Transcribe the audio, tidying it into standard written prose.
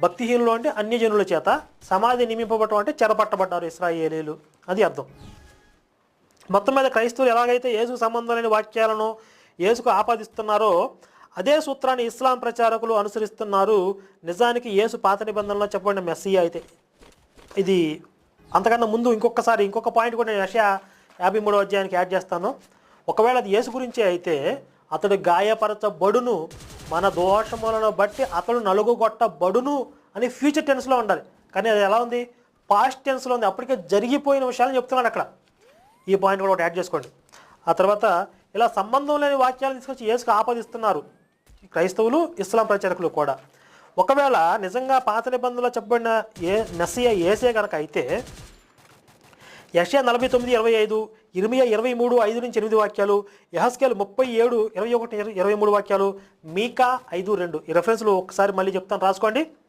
భక్తిహీనులు అంటే అన్యజనుల చేత, సమాధి నియమింపబడటం అంటే చెరపట్టబడ్డారు ఇశ్రాయేలీలు, అది అర్థం. మొత్తం మీద క్రైస్తవులు ఎలాగైతే యేసు సంబంధం లేని వాక్యాలను యేసుకు ఆపాదిస్తున్నారో అదే సూత్రాన్ని ఇస్లాం ప్రచారకులు అనుసరిస్తున్నారు. నిజానికి యేసు పాత నిబంధనలో చెప్పబడిన మెస్సియా అయితే. ఇది అంతకన్నా ముందు ఇంకొక పాయింట్ కూడా నేను యెషయా 53వ అధ్యాయానికి యాడ్ చేస్తాను. ఒకవేళ అది యేసు గురించే అయితే అతడు గాయపరచబడును, మన దోషములను బట్టి అతడు నలుగుగొట్టబడును అని ఫ్యూచర్ టెన్స్లో ఉండాలి. కానీ అది ఎలా ఉంది? పాస్ట్ టెన్స్లో ఉంది. అప్పటికే జరిగిపోయిన విషయాలను చెప్తున్నాడు అక్కడ. ఈ పాయింట్ కూడా ఒకటి యాడ్ చేసుకోండి. ఆ తర్వాత ఇలా సంబంధం లేని వాక్యాలను తీసుకొచ్చి యేసుకు ఆపాదిస్తున్నారు క్రైస్తవులు, ఇస్లాం ప్రచారకులు కూడా. ఒకవేళ నిజంగా పాత నిబంధనలో చెప్పబడిన మెస్సియా యేసే కనుక అయితే యెషయా 49:25, ఇర్మియా 23:5-8 వాక్యాలు, యెహెజ్కేలు 37:21-23 వాక్యాలు, మీకా 5:2 ఈ రెఫరెన్స్లు ఒకసారి మళ్ళీ చెప్తాను, రాసుకోండి.